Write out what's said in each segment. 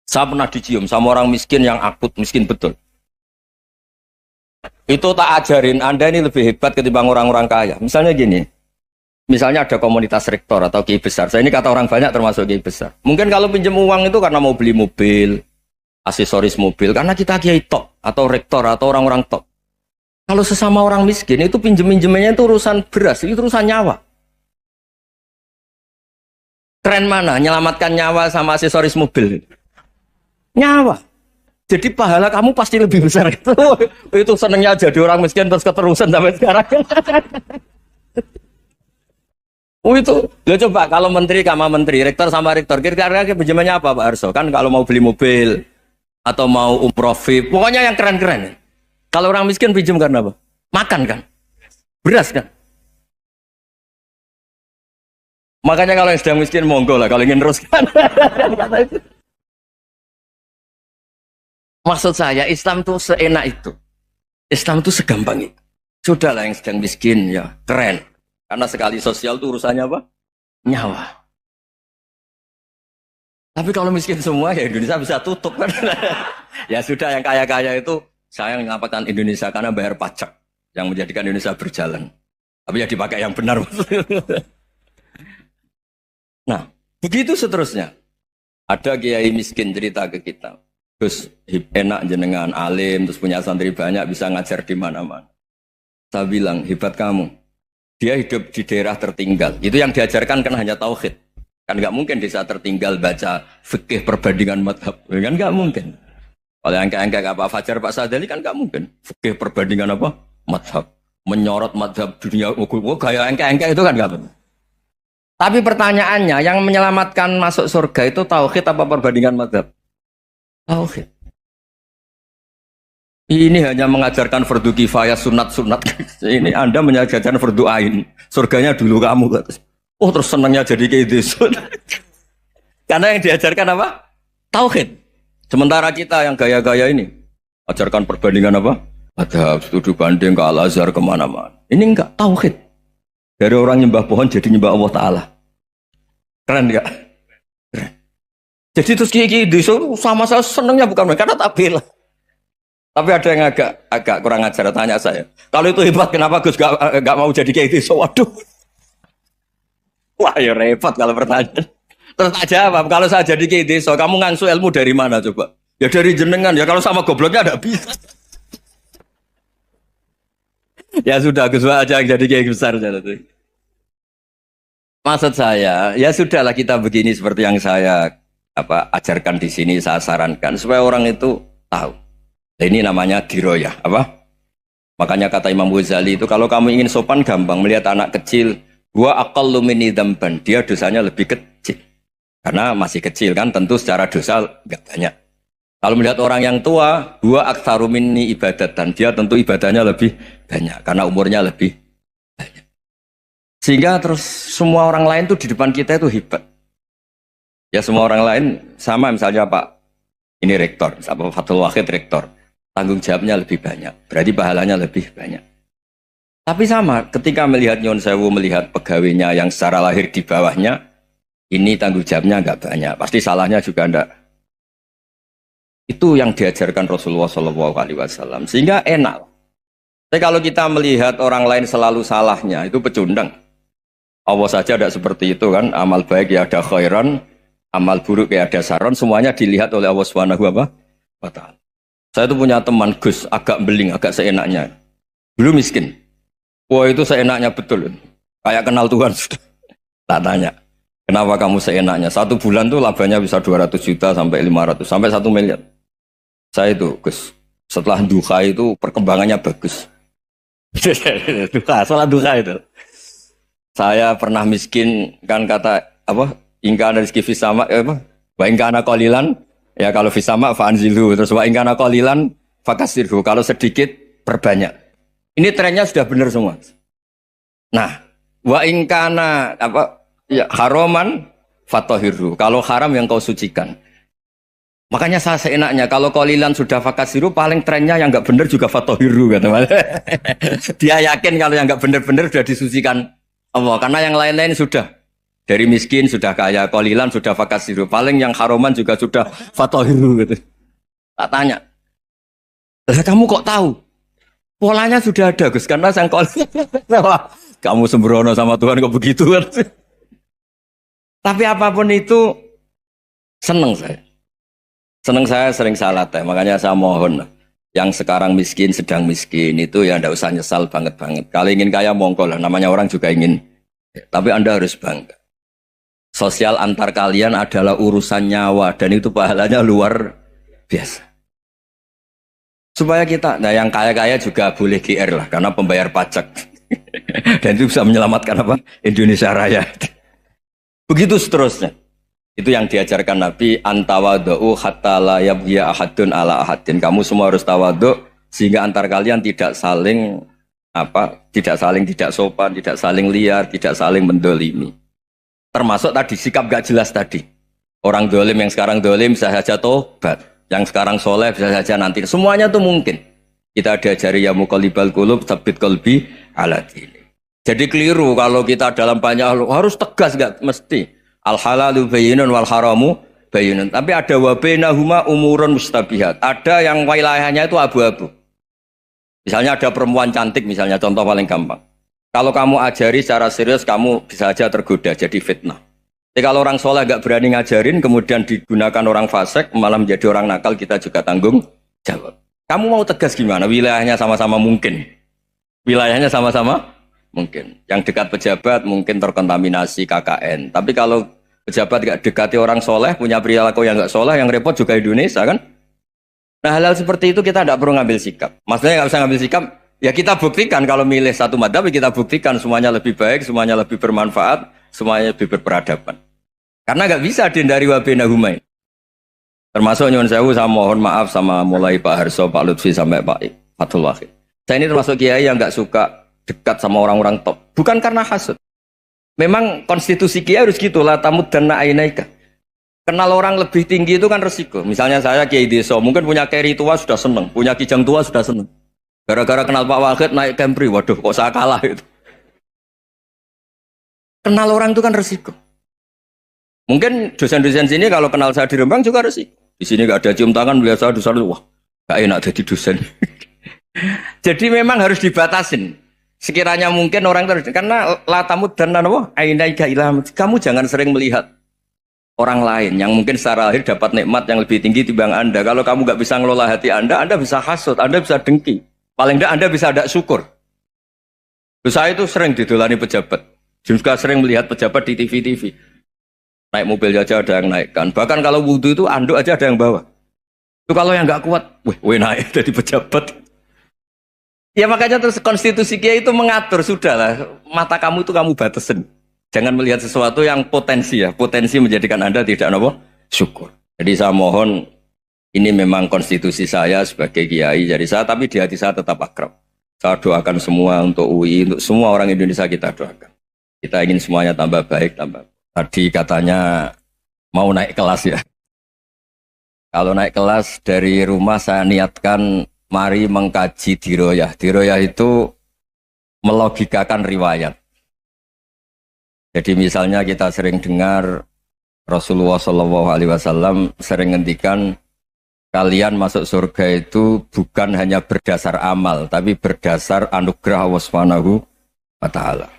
Saya pernah dicium sama orang miskin yang akut miskin betul. Itu tak ajarin Anda ini lebih hebat ketimbang orang-orang kaya. Misalnya gini, misalnya ada komunitas rektor atau kiai besar. Saya ini kata orang banyak termasuk kiai besar. Mungkin kalau pinjam uang itu karena mau beli mobil, aksesoris mobil, karena kita kiai top atau rektor atau orang-orang top. Kalau sesama orang miskin itu pinjem-pinjemannya itu urusan beras, itu urusan nyawa. Keren mana? Nyelamatkan nyawa sama aksesoris mobil. Nyawa. Jadi pahala kamu pasti lebih besar itu. Itu senengnya jadi orang miskin terus keterusan sampai sekarang. Itu. Lo coba kalau menteri sama menteri, rektor sama rektor, kira-kira pinjamannya apa Pak Arso? Kan kalau mau beli mobil atau mau umroh VIP, pokoknya yang keren-keren. Kalau orang miskin pinjam karena apa? Makan kan? Beras kan? Makanya kalau yang sedang miskin monggo lah kalau ingin teruskan. Maksud saya Islam tuh seenak itu. Islam tuh segampang itu. Sudahlah yang sedang miskin ya keren. Karena sekali sosial tuh urusannya apa? Nyawa. Tapi kalau miskin semua ya Indonesia bisa tutup kan. Ya sudah yang kaya-kaya itu saya mengatakan Indonesia karena bayar pajak yang menjadikan Indonesia berjalan. Tapi ya dipakai yang benar. Nah, begitu seterusnya. Ada kiai miskin cerita ke kita. Terus enak jenengan alim, terus punya santri banyak, bisa ngajar di mana-mana. Saya bilang, hebat kamu. Dia hidup di daerah tertinggal. Itu yang diajarkan kan hanya tauhid. Kan nggak mungkin desa tertinggal baca fikih perbandingan madhab. Kan nggak mungkin. Kalau yang kayak Pak Fajar, Pak Sadali kan nggak mungkin. Fikih perbandingan apa? Madhab. Menyorot madhab dunia. Kayak angka itu kan nggak benar. Tapi pertanyaannya, yang menyelamatkan masuk surga itu tauhid apa perbandingan madhab? Tauhid. Ini hanya mengajarkan fardu kifayah sunat-sunat. Ini Anda mengajarkan fardu ain. Surganya dulu kamu. Oh terus senangnya jadi kayak gitu. Karena yang diajarkan apa? Tauhid. Sementara kita yang gaya-gaya ini ajarkan perbandingan apa? Madhab, studi banding ke Al-Azhar kemana-mana. Ini enggak tauhid. Dari orang nyembah pohon jadi nyembah Allah Ta'ala. Keren enggak? Keren. Jadi terus kiai desa sama saya senangnya bukan karena tak bela. Tapi ada yang agak kurang ajar tanya saya. Kalau itu hebat kenapa Gus gak mau jadi kiai desa? Waduh. Wah ya repot kalau pertanyaan. Terus tak jawab, kalau saya jadi kiai desa, kamu ngangsu ilmu dari mana coba? Ya dari jenengan. Ya kalau sama gobloknya ada bisa. Ya sudah Gus aja yang jadi kiai besar saja. Maksud saya, ya sudahlah kita begini seperti yang saya ajarkan di sini, saya sarankan supaya orang itu tahu. Nah, ini namanya diroyah, apa? Makanya kata Imam Ghazali itu kalau kamu ingin sopan gampang melihat anak kecil, gua aqallu minni dzamban, dia dosanya lebih kecil. Karena masih kecil kan, tentu secara dosa enggak banyak. Kalau melihat orang yang tua, gua aktsaru minni ibadatan, dia tentu ibadahnya lebih banyak karena umurnya lebih banyak. Sehingga terus semua orang lain tuh di depan kita itu hebat. Ya semua orang lain sama misalnya Pak ini rektor, apa Fathul Wahid rektor, tanggung jawabnya lebih banyak, berarti pahalanya lebih banyak. Tapi sama, ketika melihat Nyon Sewu melihat pegawainya yang secara lahir di bawahnya, ini tanggung jawabnya nggak banyak, pasti salahnya juga enggak. Itu yang diajarkan Rasulullah SAW, sehingga enak. Tapi kalau kita melihat orang lain selalu salahnya, itu pecundang. Allah saja tidak seperti itu kan, amal baik ya ada khairan, amal buruk ya ada saron, semuanya dilihat oleh Allah Subhanahu wa Ta'ala. Saya itu punya teman Gus, agak beling, agak seenaknya. Dulu miskin. Wah itu seenaknya betul. Kayak kenal Tuhan sudah. Tak tanya, kenapa kamu seenaknya? Satu bulan tuh labanya bisa 200 juta sampai 500, sampai 1 miliar. Saya itu Gus, setelah duha itu perkembangannya bagus. Sholat duha itu. Saya pernah miskin, kan kata apa? Ingkana rizki fisama, wa ingkana qalilan, ya kalau fisama fa'anzilhu, terus wa ingkana qalilan fakasirhu, kalau sedikit perbanyak. Ini trennya sudah benar semua. Nah, wa ingkana ya haraman fatahirhu, kalau haram yang kau sucikan. Makanya saya seenaknya, kalau qalilan sudah fakasiru, paling trennya yang enggak benar juga fatahirhu, kata Mas. Dia yakin kalau yang enggak benar-benar sudah disucikan Allah, karena yang lain-lain sudah Dari miskin sudah kaya, qalilan sudah fakasiru. Paling yang haroman juga sudah fatohiru gitu. Tak tanya, lah kamu kok tahu? Polanya sudah ada Gus, karena sang qalilan. Kamu sembrono sama Tuhan kok begitu kan? Tapi apapun itu seneng saya. Seneng saya sering salah teh, makanya saya mohon lah. Yang sekarang miskin, sedang miskin itu ya ndak usah nyesal banget-banget. Kalau ingin kaya monggo lah, namanya orang juga ingin. Tapi Anda harus bangga. Sosial antar kalian adalah urusan nyawa dan itu pahalanya luar biasa. Supaya kita, nah yang kaya-kaya juga boleh GR lah karena pembayar pajak. Dan itu bisa menyelamatkan apa? Indonesia Raya. Begitu seterusnya. Itu yang diajarkan Nabi, antawadhu hatta la yabghiya ahadun ala ahadin. Kamu semua harus tawadhu sehingga antar kalian tidak saling tidak sopan, tidak saling liar, tidak saling mendolimi. Termasuk tadi sikap gak jelas tadi. Orang dolim yang sekarang dolim bisa saja tobat, yang sekarang soleh bisa saja nanti. Semuanya tuh mungkin. Kita diajari ya muqallibal qulub tsabbit qalbi ala dini. Jadi keliru kalau kita dalam banyak harus tegas, gak mesti. Al halalu bayyinun wal haramu bayyinun. Tapi ada wa bainahuma umurun mustabihat. Ada yang wilayahnya itu abu-abu. Misalnya ada perempuan cantik, misalnya contoh paling gampang. Kalau kamu ajari secara serius, kamu bisa saja tergoda jadi fitnah. Tapi kalau orang soleh gak berani ngajarin, kemudian digunakan orang fasik, malah menjadi orang nakal, kita juga tanggung jawab. Kamu mau tegas gimana? Wilayahnya sama-sama mungkin. Wilayahnya sama-sama mungkin. Yang dekat pejabat mungkin terkontaminasi KKN. Tapi kalau pejabat gak dekati orang soleh, punya perilaku yang gak soleh, yang repot juga Indonesia kan? Nah hal-hal seperti itu kita tidak perlu ngambil sikap. Maksudnya nggak usah ngambil sikap, ya kita buktikan kalau milih satu madhab, kita buktikan semuanya lebih baik, semuanya lebih bermanfaat, semuanya lebih berperadaban. Karena nggak bisa dihindari wa bainahuma. Termasuk nyuwun sewu, saya mohon maaf sama mulai Pak Harso, Pak Lutfi sampai Pak Fathul Wahid. Saya ini termasuk kiai yang nggak suka dekat sama orang-orang top. Bukan karena hasud. Memang konstitusi kiai harus gitu lah, tamud dan na'inaika. Kenal orang lebih tinggi itu kan resiko. Misalnya saya kiai desa, mungkin punya keri tua sudah seneng, punya kijang tua sudah seneng. Gara-gara kenal Pak Wahid naik Kempri, waduh kok saya kalah itu. Kenal orang itu kan resiko. Mungkin dosen-dosen sini kalau kenal saya di Rembang juga resiko. Di sini gak ada cium tangan, biasa dosen, wah gak enak jadi dosen. Jadi memang harus dibatasin. Sekiranya mungkin orang terus, karena latamud dan nanawa, ainaika ilham. Kamu jangan sering melihat orang lain yang mungkin secara lahir dapat nikmat yang lebih tinggi timbang Anda. Kalau kamu nggak bisa ngelola hati Anda bisa hasut, Anda bisa dengki. Paling tidak Anda bisa ada syukur. Saya itu sering didolani pejabat. Juga sering melihat pejabat di TV-TV. Naik mobil aja ada yang naikkan. Bahkan kalau wudhu itu anduk aja ada yang bawa. Itu kalau yang nggak kuat, weh naik jadi pejabat. Ya makanya terus konstitusi kiai itu mengatur, sudahlah, mata kamu itu kamu batasin. Jangan melihat sesuatu yang potensi ya, potensi menjadikan Anda tidak apa? Syukur. Jadi saya mohon, ini memang konstitusi saya sebagai kiai, jadi saya, tapi di hati saya tetap akrab. Saya doakan semua untuk UI, untuk semua orang Indonesia kita doakan. Kita ingin semuanya tambah baik, tambah. Tadi katanya mau naik kelas ya. Kalau naik kelas dari rumah saya niatkan mari mengkaji diroyah. Diroyah itu melogikakan riwayat. Jadi misalnya kita sering dengar Rasulullah SAW sering ngendikan kalian masuk surga itu bukan hanya berdasar amal, tapi berdasar anugerah Allah Subhanahu wa Ta'ala.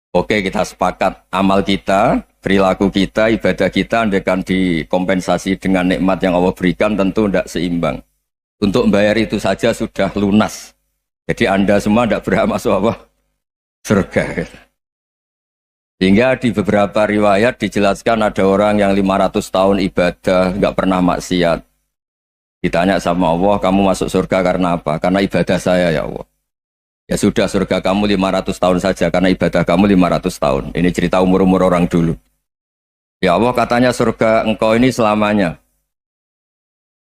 Oke, kita sepakat amal kita, perilaku kita, ibadah kita andaikan dikompensasi dengan nikmat yang Allah berikan tentu tidak seimbang. Untuk membayar itu saja sudah lunas. Jadi Anda semua tidak berhak masuk apa? Surga. Sehingga di beberapa riwayat dijelaskan ada orang yang 500 tahun ibadah, nggak pernah maksiat. Ditanya sama Allah, kamu masuk surga karena apa? Karena ibadah saya ya Allah. Ya sudah, surga kamu 500 tahun saja, karena ibadah kamu 500 tahun. Ini cerita umur-umur orang dulu. Ya Allah, katanya surga engkau ini selamanya.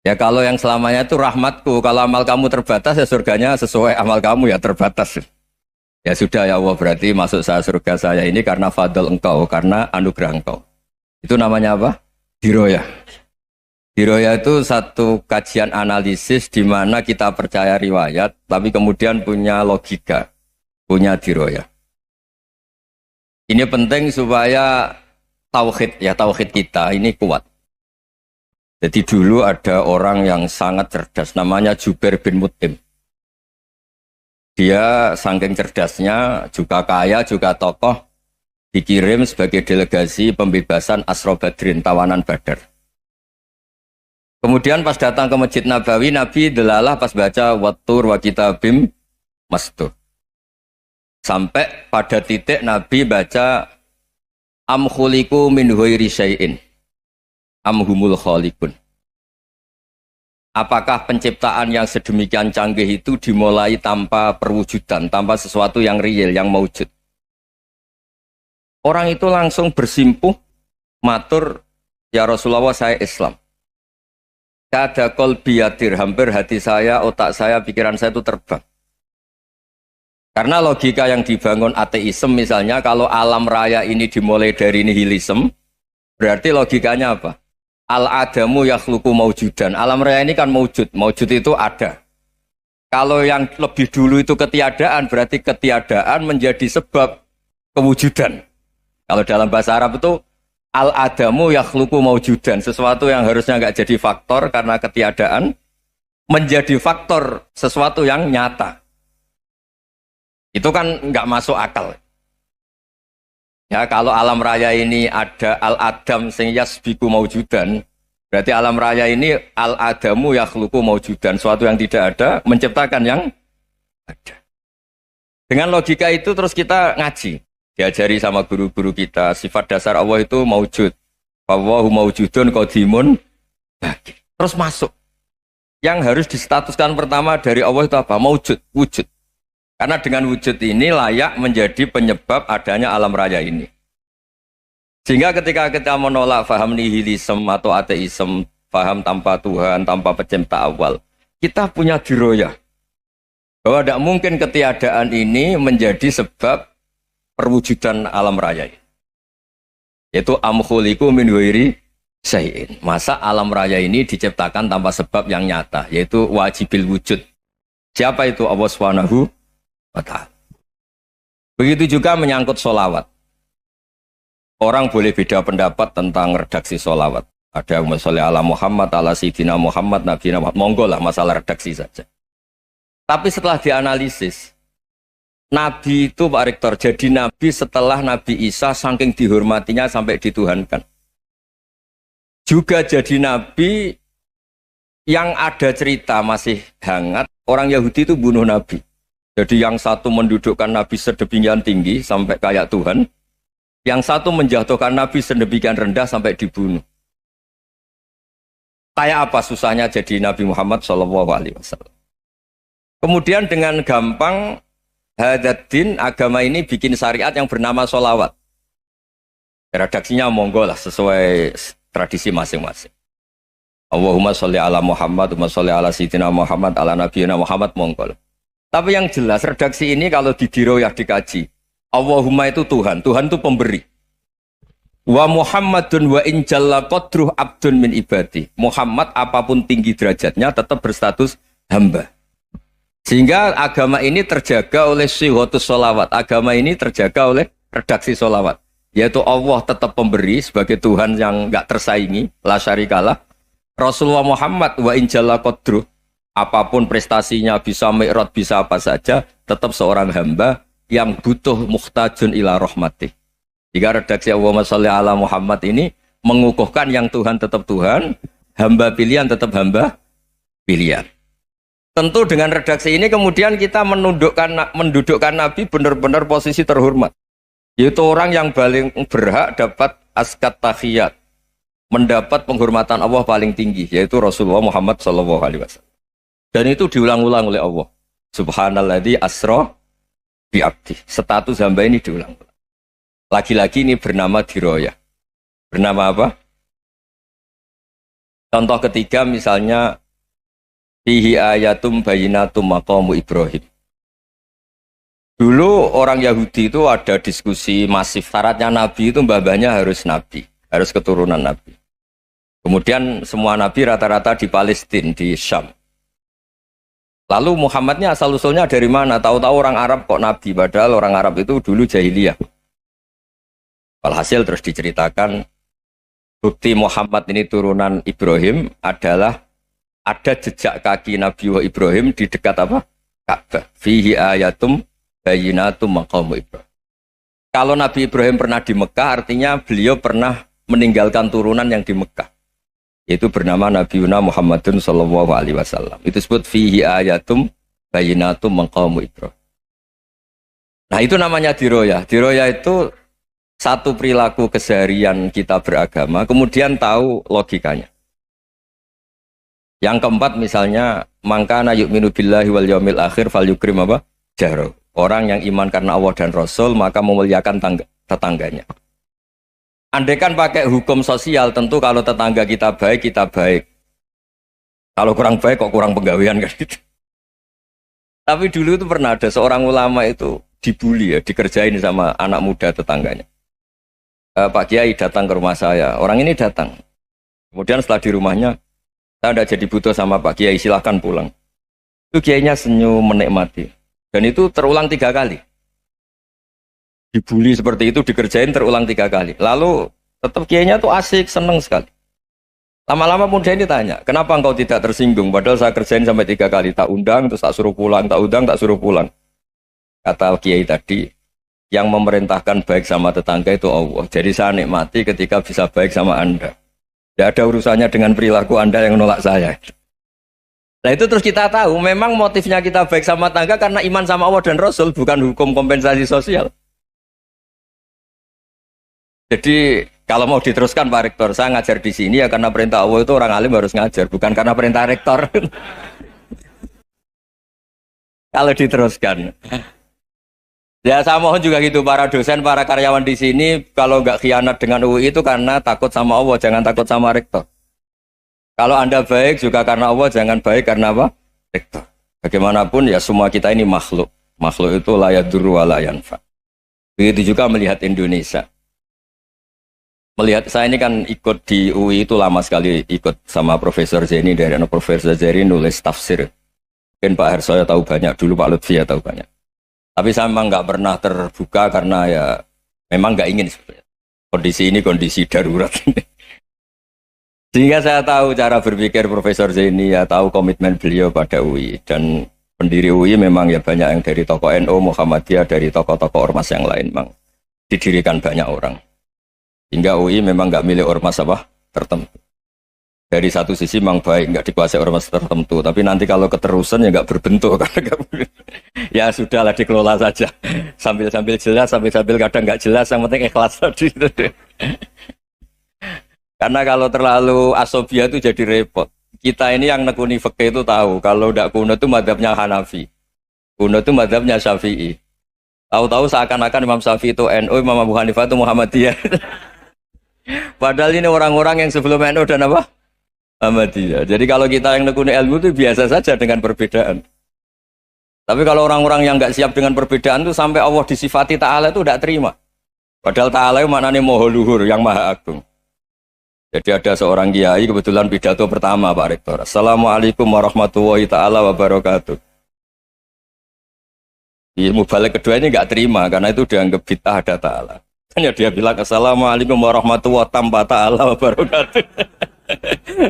Ya kalau yang selamanya itu rahmatku, kalau amal kamu terbatas ya surganya sesuai amal kamu ya terbatas. Ya sudah ya Allah, berarti masuk saya surga saya ini karena fadl engkau, karena anugerah engkau. Itu namanya apa? Diroyah. Diroyah itu satu kajian analisis di mana kita percaya riwayat, tapi kemudian punya logika, punya diroyah. Ini penting supaya tauhid kita ini kuat. Jadi dulu ada orang yang sangat cerdas, namanya Jubair bin Mut'im. Dia saking cerdasnya, juga kaya, juga tokoh, dikirim sebagai delegasi pembebasan Asra Badrin, tawanan Badar. Kemudian pas datang ke Masjid Nabawi, Nabi delalah pas baca Wattur wa kitabim mastur. Sampai pada titik Nabi baca Am khuliqu min ghairi syai'in am humul khaliqun. Apakah penciptaan yang sedemikian canggih itu dimulai tanpa perwujudan, tanpa sesuatu yang real, yang maujud? Orang itu langsung bersimpuh, matur, ya Rasulullah saya Islam. Kada qalbi yatir, hampir hati saya, otak saya, pikiran saya itu terbang. Karena logika yang dibangun ateisme misalnya, kalau alam raya ini dimulai dari nihilisme, berarti logikanya apa? Al-adamu yakhluqu maujudan. Alam raya ini kan maujud. Maujud itu ada. Kalau yang lebih dulu itu ketiadaan, berarti ketiadaan menjadi sebab kewujudan. Kalau dalam bahasa Arab itu al-adamu yakhluqu maujudan. Sesuatu yang harusnya nggak jadi faktor karena ketiadaan, menjadi faktor sesuatu yang nyata. Itu kan nggak masuk akal. Ya, kalau alam raya ini ada al-adam sing yasbiku maujudan, berarti alam raya ini al-adamu yakhluqu maujudan, suatu yang tidak ada menciptakan yang ada. Dengan logika itu terus kita ngaji, diajari sama guru-guru kita, sifat dasar Allah itu maujud. Wallahu maujudun qadimun. Terus masuk. Yang harus distatuskan pertama dari Allah itu apa? Maujud, wujud. Karena dengan wujud ini layak menjadi penyebab adanya alam raya ini. Sehingga ketika kita menolak faham nihilisme atau ateisme, faham tanpa Tuhan, tanpa pencipta awal, kita punya diroyah. Bahwa tidak mungkin ketiadaan ini menjadi sebab perwujudan alam raya. Yaitu amkhuliku min ghairi syai'in. Masa alam raya ini diciptakan tanpa sebab yang nyata, yaitu wajibil wujud. Siapa itu? Allah Subhanahu wa ta'ala. Begitu juga menyangkut sholawat. Orang boleh beda pendapat tentang redaksi sholawat. Ada yang sholli ala Muhammad, ala Sayyidina Muhammad, Nabi Muhammad. Monggo lah masalah redaksi saja. Tapi setelah dianalisis, Nabi itu Pak Rektor jadi Nabi setelah Nabi Isa saking dihormatinya sampai dituhankan. Juga jadi Nabi yang ada cerita masih hangat, orang Yahudi itu bunuh Nabi. Jadi yang satu mendudukkan Nabi sedemikian tinggi sampai kayak Tuhan, yang satu menjatuhkan Nabi sedemikian rendah sampai dibunuh. Kayak apa susahnya jadi Nabi Muhammad SAW. Kemudian dengan gampang Hadaddin agama ini bikin syariat yang bernama sholawat. Redaksinya monggo lah sesuai tradisi masing-masing. Allahumma sholli ala Muhammad, Allahumma sholli ala Sayyidina Muhammad, ala Nabiyina Muhammad, monggo lah. Tapi yang jelas redaksi ini kalau didiroyah dikaji, Allahumma itu Tuhan, Tuhan itu pemberi. Wa Muhammadun wa in jalla qadruh abdun min ibadi. Muhammad apapun tinggi derajatnya tetap berstatus hamba. Sehingga agama ini terjaga oleh syihotus sholawat. Agama ini terjaga oleh redaksi sholawat. Yaitu Allah tetap pemberi sebagai Tuhan yang enggak tersaingi, la syarikalah. Rasulullah Muhammad wa in jalla qadruh. Apapun prestasinya, bisa mi'raj, bisa apa saja, tetap seorang hamba yang butuh muhtajun ila rahmatih. Jika redaksi Allahumma sholli ala Muhammad ini mengukuhkan yang Tuhan tetap Tuhan, hamba pilihan tetap hamba pilihan. Tentu dengan redaksi ini kemudian kita mendudukkan Nabi benar-benar posisi terhormat. Yaitu orang yang paling berhak dapat askat tahiyat, mendapat penghormatan Allah paling tinggi, yaitu Rasulullah Muhammad SAW. Dan itu diulang-ulang oleh Allah. Subhanalladzi asra bi'abdi. Status hamba ini diulang-ulang. Lagi-lagi ini bernama diroyah. Bernama apa? Contoh ketiga misalnya fihi ayatum bayinatum maqamu Ibrahim. Dulu orang Yahudi itu ada diskusi masif. Syaratnya Nabi itu mbah-mbahnya harus Nabi. Harus keturunan Nabi. Kemudian semua Nabi rata-rata di Palestina, di Syam. Lalu Muhammadnya asal-usulnya dari mana? Tahu-tahu orang Arab kok Nabi. Padahal orang Arab itu dulu jahiliyah. Walhasil terus diceritakan bukti Muhammad ini turunan Ibrahim adalah ada jejak kaki Nabi Ibrahim di dekat apa? Ka'bah. Fihi ayatum bayyinatum maqamu Ibrahim. Kalau Nabi Ibrahim pernah di Mekah, artinya beliau pernah meninggalkan turunan yang di Mekah. Yaitu bernama Nabiuna Muhammadun sallallahu alaihi wasallam. Itu disebut fihi ayatum bayyinatum maqamu Ibrahim. Nah, itu namanya diroyah. Diroyah itu satu perilaku keseharian kita beragama, kemudian tahu logikanya. Yang keempat misalnya, mangkana yu'minu billahi wal yaumil akhir falyukrim apa? Jaro. Orang yang iman karena Allah dan Rasul, maka memuliakan tetangganya. Andaikan pakai hukum sosial, tentu kalau tetangga kita baik, kita baik. Kalau kurang baik, kok kurang penggawean kan gitu. Tapi dulu itu pernah ada seorang ulama itu dibully ya, dikerjain sama anak muda tetangganya. Pak Kiai datang ke rumah saya, orang ini datang. Kemudian setelah di rumahnya, saya tidak jadi butuh sama Pak Kiai, silahkan pulang. Itu Kiainya senyum menikmati. Dan itu terulang 3 kali. Dibully seperti itu, dikerjain terulang 3 kali. Lalu tetap Kiainya tuh asik, seneng sekali. Lama-lama muda ini tanya, kenapa engkau tidak tersinggung? Padahal saya kerjain sampai 3 kali, tak undang, terus tak suruh pulang, tak undang, tak suruh pulang. Kata Kiai tadi, yang memerintahkan baik sama tetangga itu Allah. Jadi saya nikmati ketika bisa baik sama Anda. Tidak ada urusannya dengan perilaku Anda yang menolak saya. Nah itu terus kita tahu, memang motifnya kita baik sama tetangga karena iman sama Allah dan Rasul, bukan hukum kompensasi sosial. Jadi kalau mau diteruskan Pak Rektor, saya ngajar di sini ya karena perintah Allah itu orang alim harus ngajar, bukan karena perintah Rektor. Kalau diteruskan. Ya saya mohon juga gitu para dosen, para karyawan di sini kalau nggak khianat dengan UI itu karena takut sama Allah, jangan takut sama rektor. Kalau Anda baik juga karena Allah, jangan baik karena apa? Rektor. Bagaimanapun ya semua kita ini makhluk. Makhluk itu la yadurru wa la yanfa. Begitu juga melihat Indonesia. Melihat saya ini kan ikut di UI itu lama sekali ikut sama Profesor Zeni dari Profesor Zeni nulis tafsir. Mungkin Pak Hersoyo tahu banyak, dulu Pak Lutfi ya tahu banyak. Tapi saya memang nggak pernah terbuka karena ya memang nggak ingin sebenarnya. Kondisi ini kondisi darurat. Sehingga saya tahu cara berpikir Profesor Zaini, ya tahu komitmen beliau pada UI. Dan pendiri UI memang ya banyak yang dari tokoh NU, Muhammadiyah, dari tokoh-tokoh ormas yang lain memang didirikan banyak orang. Hingga UI memang nggak milik ormas apa tertentu. Dari satu sisi memang baik, nggak dikuasai ormas tertentu. Tapi nanti kalau keterusan ya nggak berbentuk. Ya sudahlah dikelola saja. Sambil-sambil jelas, sambil-sambil kadang nggak jelas. Yang penting ikhlas tadi. Karena kalau terlalu asobia itu jadi repot. Kita ini yang nekuni fikih itu tahu. Kalau tidak kuno itu madhabnya Hanafi. Kuno itu madhabnya Syafi'i. Tahu-tahu seakan-akan Imam Syafi'i itu NU, Imam Abu Hanifah itu Muhammadiyah. Padahal ini orang-orang yang sebelum NU dan apa? Muhammadiyah. Jadi kalau kita yang nekuni ilmu itu biasa saja dengan perbedaan. Tapi kalau orang-orang yang nggak siap dengan perbedaan itu sampai Allah disifati Ta'ala itu tidak terima. Padahal Ta'ala itu maknanya Maha Luhur, yang Maha Agung. Jadi ada seorang kiai kebetulan pidato pertama Pak Rektor. Assalamualaikum warahmatullahi ta'ala wabarakatuh. Ilmu balik kedua ini nggak terima karena itu dianggap bid'ah ada Ta'ala. Hanya dia bilang Assalamualaikum warahmatullahi ta'ala wabarakatuh.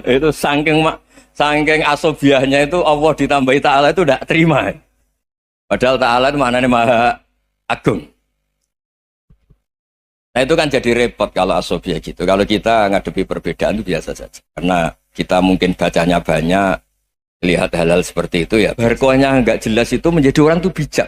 Itu saking asobiahnya itu Allah ditambahi Ta'ala itu tidak terima. Padahal Ta'ala itu maknanya Maha Agung. Nah itu kan jadi repot kalau asobiah gitu. Kalau kita ngadepi perbedaan itu biasa saja. Karena kita mungkin bacanya banyak, lihat hal-hal seperti itu ya. Berkohnya nggak jelas itu menjadi orang tuh bijak.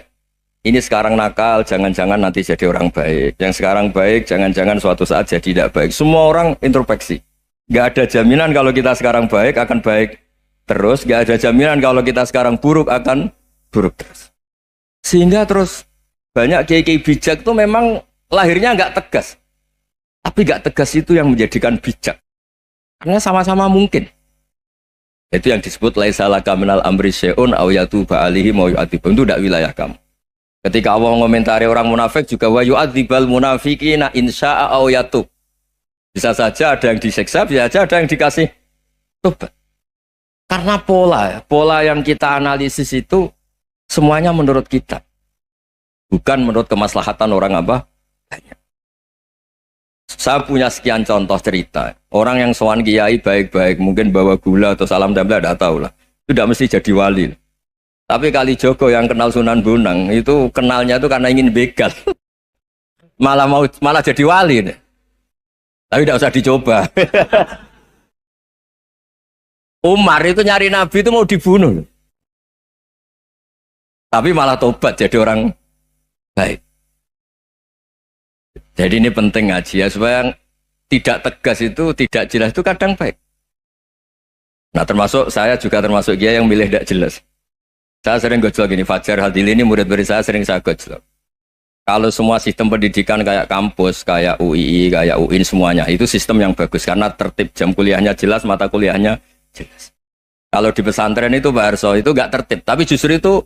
Ini sekarang nakal, jangan-jangan nanti jadi orang baik. Yang sekarang baik, jangan-jangan suatu saat jadi tidak baik. Semua orang introspeksi. Nggak ada jaminan kalau kita sekarang baik akan baik terus. Nggak ada jaminan kalau kita sekarang buruk akan buruk terus. Sehingga terus banyak kiai-kiai bijak itu memang lahirnya nggak tegas. Tapi nggak tegas itu yang menjadikan bijak. Karena sama-sama mungkin. Itu yang disebut laisa laka minal amri syai'un aw yatuba alaihim wa yu'adzibum. Itu tidak wilayah kamu. Ketika Allah mengomentari orang munafik juga wa yu'adzibal munafiqina insya'a aw yatub. Bisa saja ada yang disiksa, bisa saja ada yang dikasih tobat. Karena pola yang kita analisis itu semuanya menurut kita. Bukan menurut kemaslahatan orang apa? Banyak. Saya punya sekian contoh cerita. Orang yang sowan kiai baik-baik, mungkin bawa gula atau salam tempel, tidak tahu lah. Itu tidak mesti jadi wali. Tapi kali Joko yang kenal Sunan Bonang, itu kenalnya itu karena ingin begal. malah jadi wali. Nih. Tapi tidak usah dicoba. Umar itu nyari Nabi itu mau dibunuh. Tapi malah tobat jadi orang baik. Jadi ini penting ngaji ya, supaya tidak tegas itu, tidak jelas itu kadang baik. Nah termasuk saya juga termasuk dia yang milih tidak jelas. Saya sering gojlok gini, Fajar Hadili ini murid-murid saya sering saya gojlok. Kalau semua sistem pendidikan kayak kampus, kayak UII, kayak UIN semuanya, itu sistem yang bagus karena tertib, jam kuliahnya jelas, mata kuliahnya jelas. Kalau di pesantren itu Pak Arso itu gak tertib, tapi justru itu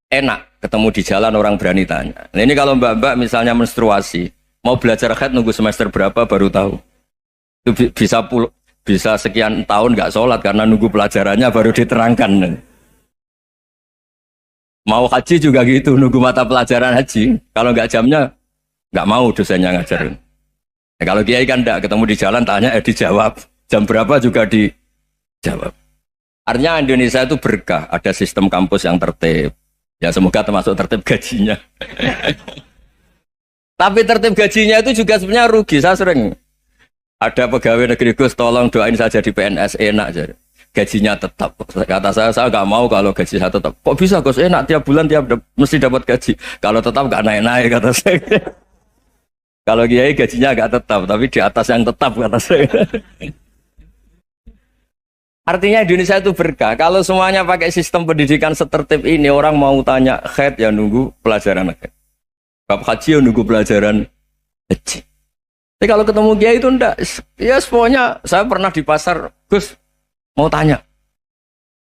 enak ketemu di jalan orang berani tanya. Nah, ini kalau mbak-mbak misalnya menstruasi, mau belajar haid nunggu semester berapa baru tahu. Itu bisa sekian tahun gak sholat karena nunggu pelajarannya baru diterangkan. Mau haji juga gitu, nunggu mata pelajaran haji. Kalau nggak jamnya, nggak mau dosennya ngajarin. Ya, kalau kiai kan enggak, ketemu di jalan, tanya, dijawab. Jam berapa juga dijawab. Artinya Indonesia itu berkah, ada sistem kampus yang tertib. Ya semoga termasuk tertib gajinya. Tapi tertib gajinya itu juga sebenarnya rugi. Saya sering ada pegawai negeri Gus, tolong doain saja di PNS, enak aja. Gajinya tetap. Kata saya nggak mau kalau gaji saya tetap. Kok bisa Gus? Enak tiap bulan mesti dapat gaji. Kalau tetap nggak naik-naik kata saya. Kalau kiai gajinya nggak tetap, tapi di atas yang tetap kata saya. Artinya Indonesia itu berkah. Kalau semuanya pakai sistem pendidikan setertib ini, orang mau tanya haid ya nunggu pelajaran haid. Bab haji ya nunggu pelajaran haji. Tapi kalau ketemu kiai itu enggak. Ya semuanya saya pernah di pasar, Gus. Mau tanya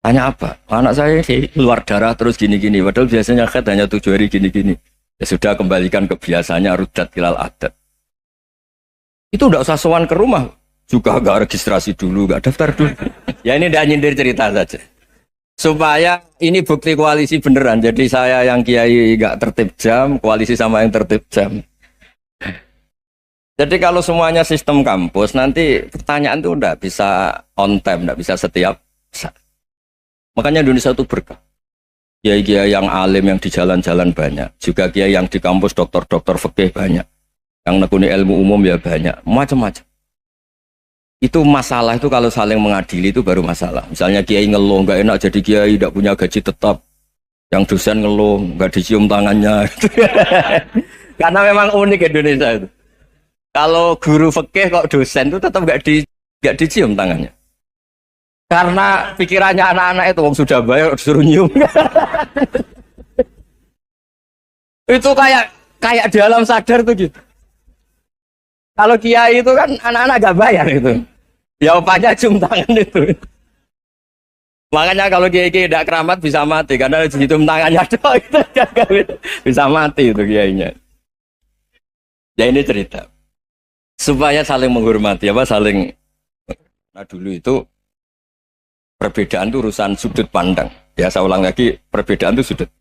apa? Anak saya keluar darah terus gini-gini. Padahal biasanya haid hanya 7 hari gini-gini. Ya sudah kembalikan ke biasanya rudat hilal adat. Itu udah usah sowan ke rumah. Juga gak registrasi dulu, gak daftar dulu. Ya ini udah nyindir cerita saja. Supaya ini bukti koalisi beneran. Jadi saya yang kiai gak tertib jam, koalisi sama yang tertib jam. Jadi kalau semuanya sistem kampus, nanti pertanyaan itu enggak bisa on time, enggak bisa setiap saat. Makanya Indonesia itu berkah. Kiai-kiai yang alim yang di jalan-jalan banyak. Juga kiai yang di kampus dokter-dokter fikih banyak. Yang nekuni ilmu umum ya banyak. Macam-macam. Itu masalah itu kalau saling mengadili itu baru masalah. Misalnya kiai ngeluh, enggak enak jadi kiai, enggak punya gaji tetap. Yang dosen ngeluh, enggak dicium tangannya. Karena memang unik Indonesia itu. Kalau guru fikih kok dosen itu tetap nggak dicium tangannya. Karena pikirannya anak-anak itu wong sudah bayar disuruh nyium. Itu kayak di alam sadar tuh gitu. Kalau kiai itu kan anak-anak gak bayar itu. Ya opanya cium tangan itu. Makanya kalau kiai tidak keramat bisa mati karena cium tangannya doang itu bisa mati itu kiainya. Ya ini cerita. Supaya saling menghormati, saling. Nah dulu itu perbedaan itu urusan sudut pandang. Ya saya ulang lagi, perbedaan itu sudut.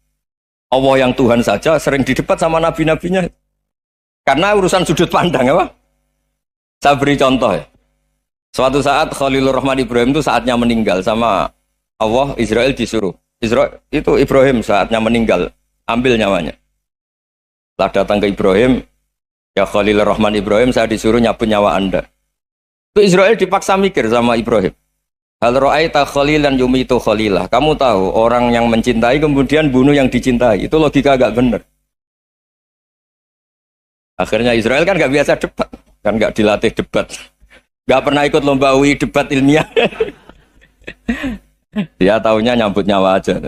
Allah yang Tuhan saja sering didebat sama nabi-nabinya. Karena urusan sudut pandang, Saya beri contoh ya. Suatu saat Khalilur Rahman Ibrahim itu saatnya meninggal sama Allah, Israel disuruh. Itu Ibrahim saatnya meninggal, ambil nyawanya. Setelah datang ke Ibrahim, ya Khalilur Rahman Ibrahim, saya disuruh nyabut nyawa Anda. Itu Israel dipaksa mikir sama Ibrahim. Hal ra'aita khalilan yumitu khalilah. Kamu tahu orang yang mencintai kemudian bunuh yang dicintai. Itu logika agak benar. Akhirnya Israel kan gak biasa debat. Kan gak dilatih debat. Gak pernah ikut lomba UI debat ilmiah. Dia taunya nyambut nyawa aja.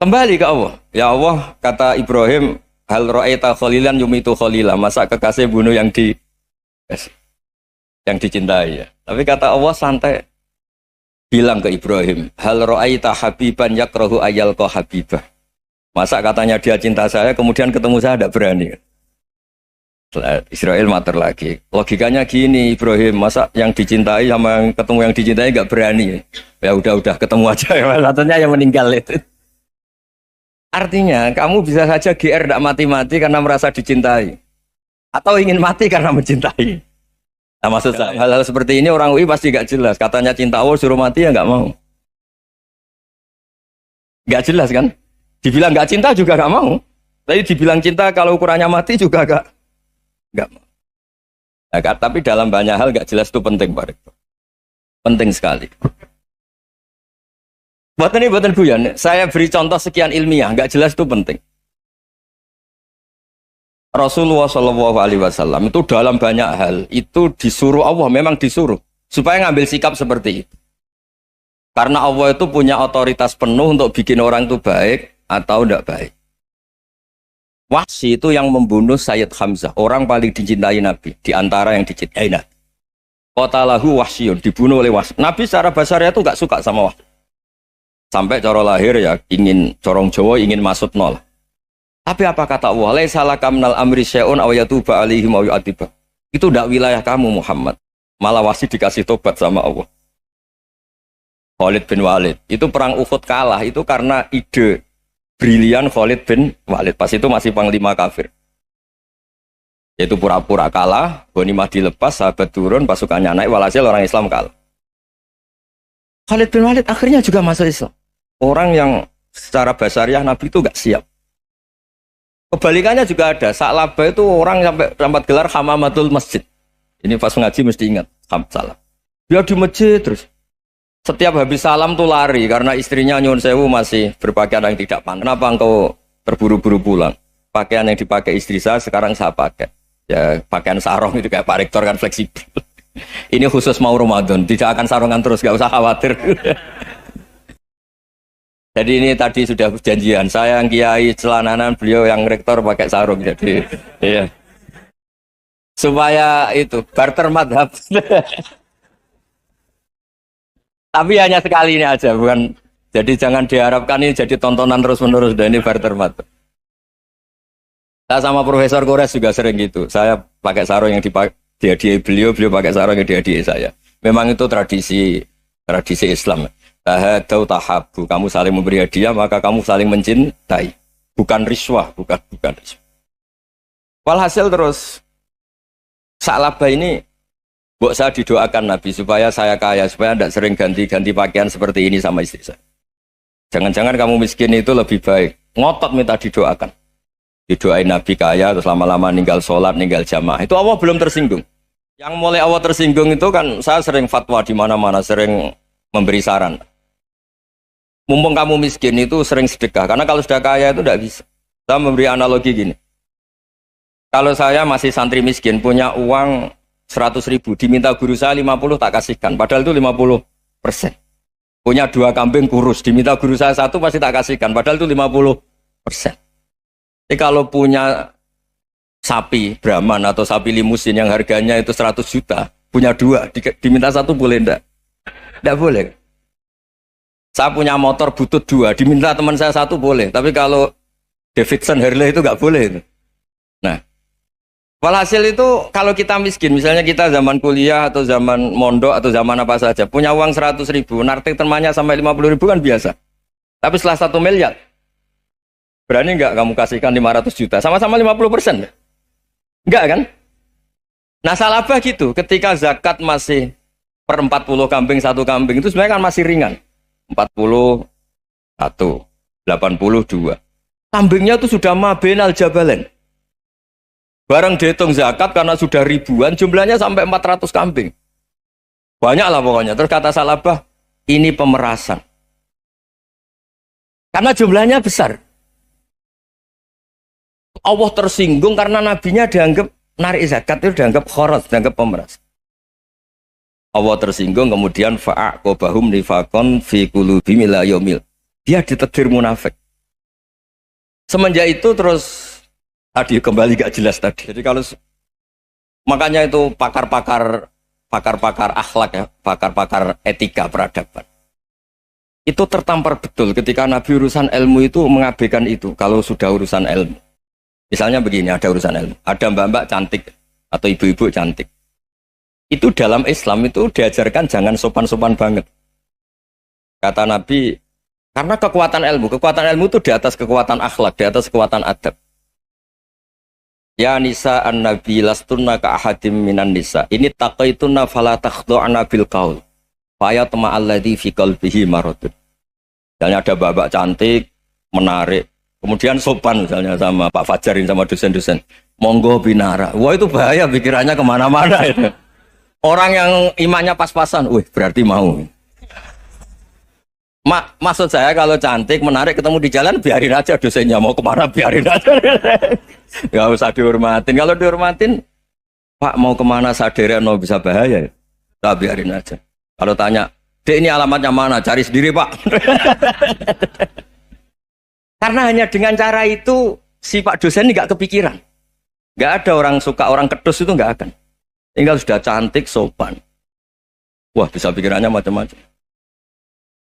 Kembali ke Allah. Ya Allah, kata Ibrahim, hal ra'aita khalilan yumitu khalilah. Masa kekasih bunuh yang dicintai ya. Tapi kata Allah santai. Bilang ke Ibrahim, hal ra'aita habiban yakrahu ayyalqa habibah. Masa katanya dia cinta saya, kemudian ketemu saya tidak berani. Israel mater lagi. Logikanya gini, Ibrahim, masa yang dicintai sama yang ketemu yang dicintai nggak berani? Ya udah ketemu aja. Satunya yang meninggal itu. Artinya kamu bisa saja GR tidak mati-mati karena merasa dicintai. atau ingin mati karena mencintai. Nah, maksud saya hal-hal seperti ini orang UI pasti gak jelas. Katanya cinta Allah suruh mati ya nggak mau. Gak jelas kan? Dibilang gak cinta juga gak mau. Tapi dibilang cinta kalau ukurannya mati juga gak mau. Nah, tapi dalam banyak hal gak jelas itu penting, Pak Rektor. Penting sekali. Buatan guyon. Saya beri contoh sekian ilmiah, gak jelas itu penting. Rasulullah Shallallahu Alaihi Wasallam itu dalam banyak hal itu disuruh Allah, memang disuruh supaya ngambil sikap seperti itu. Karena Allah itu punya otoritas penuh untuk bikin orang itu baik atau tidak baik. Wahsy itu yang membunuh Sayyid Hamzah, orang paling dicintai Nabi, di antara yang dicintai Nabi. Qatalahu Wahsyun, dibunuh oleh Wahsy. Nabi secara basarnya itu gak suka sama Wahsy. Sampai cara lahir ya ingin corong Jawa ingin masuk nol. Tapi apa kata Allah? Laisa laka minal amri syai'un aw yatuba alaihim aw yu'adziba. Itu tidak wilayah kamu Muhammad. Malah Wahsy dikasih tobat sama Allah. Khalid bin Walid. Itu perang Uhud kalah itu karena ide brilian Khalid bin Walid. Pas itu masih panglima kafir. Yaitu pura-pura kalah, ghanimah dilepas, sahabat turun, pasukannya naik, walhasil orang Islam kalah. Khalid bin Walid akhirnya juga masuk Islam. Orang yang secara basariah Nabi itu gak siap. Kebalikannya juga ada. Sa'labah itu orang sampai dapat gelar Hamamatul Masjid. Ini pas ngaji mesti ingat. Salam. Dia di masjid terus. Setiap habis salam tuh lari. Karena istrinya Nyun Sewu masih berpakaian yang tidak pantas. Kenapa engkau terburu-buru pulang? Pakaian yang dipakai istri saya sekarang saya pakai. Ya pakaian sarung itu kayak Pak Rektor kan fleksibel. Ini khusus mau Ramadan. Tidak akan sarungan terus. Gak usah khawatir. Jadi ini tadi sudah janjian. Saya yang kiai celananan, beliau yang rektor pakai sarung. Jadi, iya. Supaya itu barter madhab. Tapi hanya sekali ini aja, bukan. Jadi jangan diharapkan ini jadi tontonan terus menerus. Dan ini barter madhab. Saya sama Profesor Kores juga sering gitu. Saya pakai sarung yang dihadiahi beliau, beliau pakai sarung yang dihadiahi saya. Memang itu tradisi Islam. Tahadau tahabu, kamu saling memberi hadiah maka kamu saling mencintai, bukan riswah, bukan riswah. Walhasil terus Sa'labah ini buat saya didoakan Nabi supaya saya kaya, supaya tidak sering ganti-ganti pakaian seperti ini sama istri saya. Jangan-jangan kamu miskin itu lebih baik. Ngotot minta didoakan. Didoain Nabi kaya terus lama-lama ninggal sholat, ninggal jamaah. Itu Allah belum tersinggung. Yang mulai Allah tersinggung itu kan saya sering fatwa di mana-mana, sering memberi saran. Mumpung kamu miskin itu sering sedekah. Karena kalau sudah kaya itu tidak bisa. Saya memberi analogi gini. Kalau saya masih santri miskin, punya uang 100.000, diminta guru saya 50 tak kasihkan. Padahal itu 50%. Punya 2 kambing kurus, diminta guru saya 1 pasti tak kasihkan. Padahal itu 50%. Jadi kalau punya sapi Brahman atau sapi limusin yang harganya itu 100 juta, punya 2, diminta 1 boleh enggak? Tidak boleh. Saya punya motor butut 2, diminta teman saya 1 boleh. Tapi kalau Davidson Harley itu nggak boleh. Itu. Nah, walhasil itu kalau kita miskin, misalnya kita zaman kuliah atau zaman mondok atau zaman apa saja, punya uang 100.000, nartik temannya sampai 50.000 kan biasa. Tapi setelah 1 miliar, berani nggak kamu kasihkan 500 juta? Sama-sama 50%. Enggak kan? Nah, Sa'labah gitu, ketika zakat masih per 40 kambing 1 kambing itu sebenarnya kan masih ringan. 41, 82. Kambingnya itu sudah mabenal jabalen. Barang dihitung zakat karena sudah ribuan, jumlahnya sampai 400 kambing. Banyak lah pokoknya. Terus kata Sa'labah, ini pemerasan. Karena jumlahnya besar. Allah tersinggung karena nabinya dianggap narik zakat itu dianggap khoros, dianggap pemeras. Allah tersinggung kemudian fa'aqobahum nifakon fi qulubihim ila yaumil. Dia ditegur munafik. Semenjak itu terus tadi kembali gak jelas tadi. Jadi kalau makanya itu pakar-pakar akhlak ya, pakar-pakar etika peradaban. Itu tertampar betul ketika Nabi urusan ilmu itu mengabaikan itu kalau sudah urusan ilmu. Misalnya begini, ada urusan ilmu, ada mbak-mbak cantik atau ibu-ibu cantik. Itu dalam Islam itu diajarkan jangan sopan-sopan banget. Kata Nabi, karena kekuatan ilmu itu di atas kekuatan akhlak, di atas kekuatan adab. Ya nisa an-nabi lastunna ka ahadim minan nisa. Ini taqaituna fala takhdu'na bil qaul. Fa yatma alladzi fi qalbihi maradun. Misalnya ada babak cantik, menarik, kemudian sopan misalnya sama Pak Fajarin sama dosen-dosen. Monggo binara. Wah itu bahaya pikirannya kemana-mana itu. Orang yang imannya pas-pasan, wih berarti mau. Maksud saya kalau cantik, menarik, ketemu di jalan, biarin aja dosennya mau kemana, biarin aja. Gak usah dihormatin. Kalau dihormatin, Pak mau kemana sadereno bisa bahaya. Nah, biarin aja. Kalau tanya, Dek ini alamatnya mana? Cari sendiri Pak. Karena hanya dengan cara itu, si Pak dosen ini gak kepikiran. Gak ada orang suka, orang kedus itu gak akan. Tinggal sudah cantik, sopan. Wah bisa pikirannya macam-macam.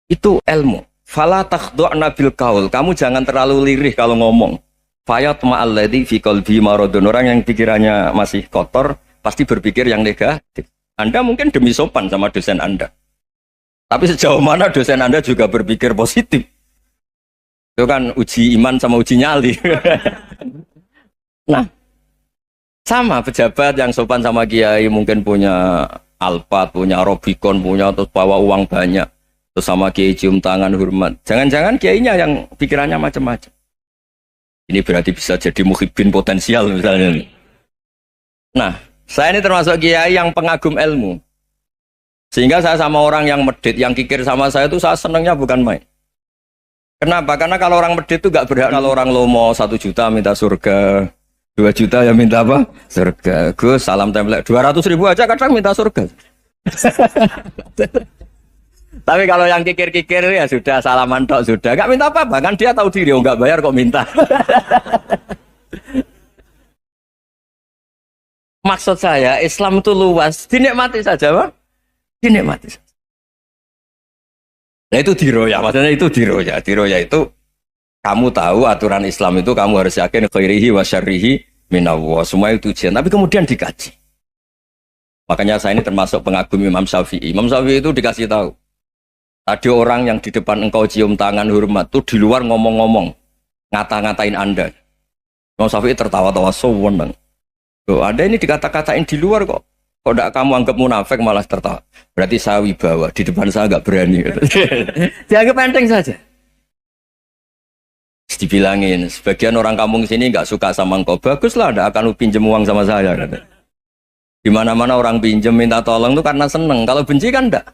Itu ilmu. Fala takhdu'na bil qaul. Kamu jangan terlalu lirih kalau ngomong. Fayat ma'alladzi fi qalbi maradun. Orang yang pikirannya masih kotor pasti berpikir yang negatif. Anda mungkin demi sopan sama dosen Anda. Tapi sejauh mana dosen Anda juga berpikir positif. Itu kan uji iman sama uji nyali. Nah, sama pejabat yang sopan sama kiai mungkin punya Alphard, punya Robicon, punya terus bawa uang banyak. Terus sama kiai cium tangan hormat. Jangan-jangan kiainya yang pikirannya macam-macam. Ini berarti bisa jadi muhibbin potensial misalnya. Nah, saya ini termasuk kiai yang pengagum ilmu. Sehingga saya sama orang yang medit, yang kikir sama saya itu saya senangnya bukan main. Kenapa? Karena kalau orang medit itu gak berhak. Kalau orang lomo 1 juta minta surga, 2 juta ya minta apa? Surga. Gus, salam template 200.000 aja kadang minta surga. Tapi kalau yang kikir-kikir ya sudah salaman tok sudah. Gak minta apa-apa kan dia tahu diri, oh gak bayar kok minta. Maksud saya Islam itu luas, dinikmati saja Pak. Dinikmati saja. Nah itu diroya, maksudnya itu diroya. Diroya itu kamu tahu aturan Islam itu kamu harus yakin khairihi wa syarrihi minallah. Semua itu ujian, tapi kemudian dikaji. Makanya saya ini termasuk pengagum Imam Syafi'i. Imam Syafi'i itu dikasih tahu. Tadi orang yang di depan engkau cium tangan hormat tuh di luar ngomong-ngomong, ngata-ngatain Anda. Imam Syafi'i tertawa-tawa sewenang. Loh, Anda ini dikata-katain di luar kok. Kok tidak kamu anggap munafik malah tertawa. Berarti saya wibawa, di depan saya nggak berani. Dianggap enteng saja. Dibilangin, sebagian orang kampung sini nggak suka sama engkau. Baguslah, tidak akan pinjam uang sama saya. Di mana-mana orang pinjam minta tolong itu karena seneng. Kalau benci kan enggak.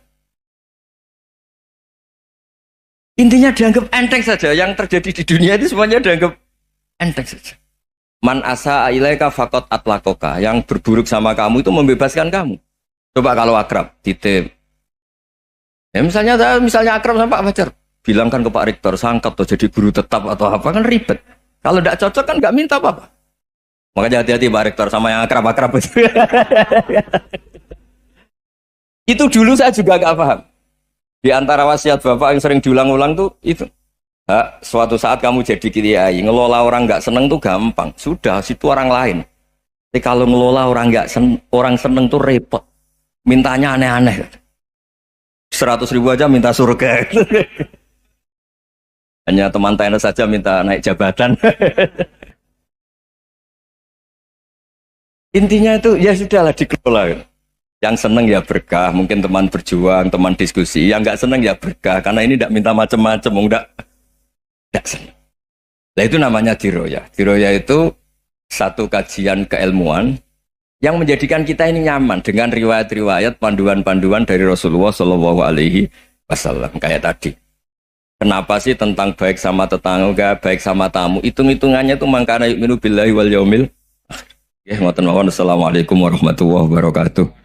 Intinya dianggap enteng saja. Yang terjadi di dunia itu semuanya dianggap enteng saja. Man asa ilaika faqat atlakoka. Yang berburuk sama kamu itu membebaskan kamu. Coba kalau akrab, titip. Ya misalnya akrab sama Pak Fajar. Bilangkan ke Pak Rektor, sangkap atau jadi guru tetap atau apa kan ribet. Kalau tidak cocok kan nggak minta apa-apa. Makanya hati-hati Pak Rektor sama yang akrab-akrab itu. Itu dulu saya juga nggak paham. Di antara wasiat Bapak yang sering diulang-ulang tuh itu. Suatu saat kamu jadi kiai, ngelola orang nggak seneng tuh gampang. Sudah, situ orang lain. Tapi kalau ngelola orang orang seneng tuh repot. Mintanya aneh-aneh. 100.000 aja minta surga. Hanya teman tenis saja minta naik jabatan. Intinya itu ya sudahlah dikelola. Yang seneng ya berkah, mungkin teman berjuang, teman diskusi. Yang nggak seneng ya berkah, karena ini tidak minta macam-macam, tidak seneng. Nah itu namanya diroya. Diroya itu satu kajian keilmuan yang menjadikan kita ini nyaman dengan riwayat-riwayat, panduan-panduan dari Rasulullah Shallallahu Alaihi Wasallam kayak tadi. Kenapa sih tentang baik sama tetangga, baik sama tamu? Hitung-hitungannya itu mangkana yu'minu billahi wal yaumil. Ya, ngoten mawon. Assalamualaikum warahmatullahi wabarakatuh.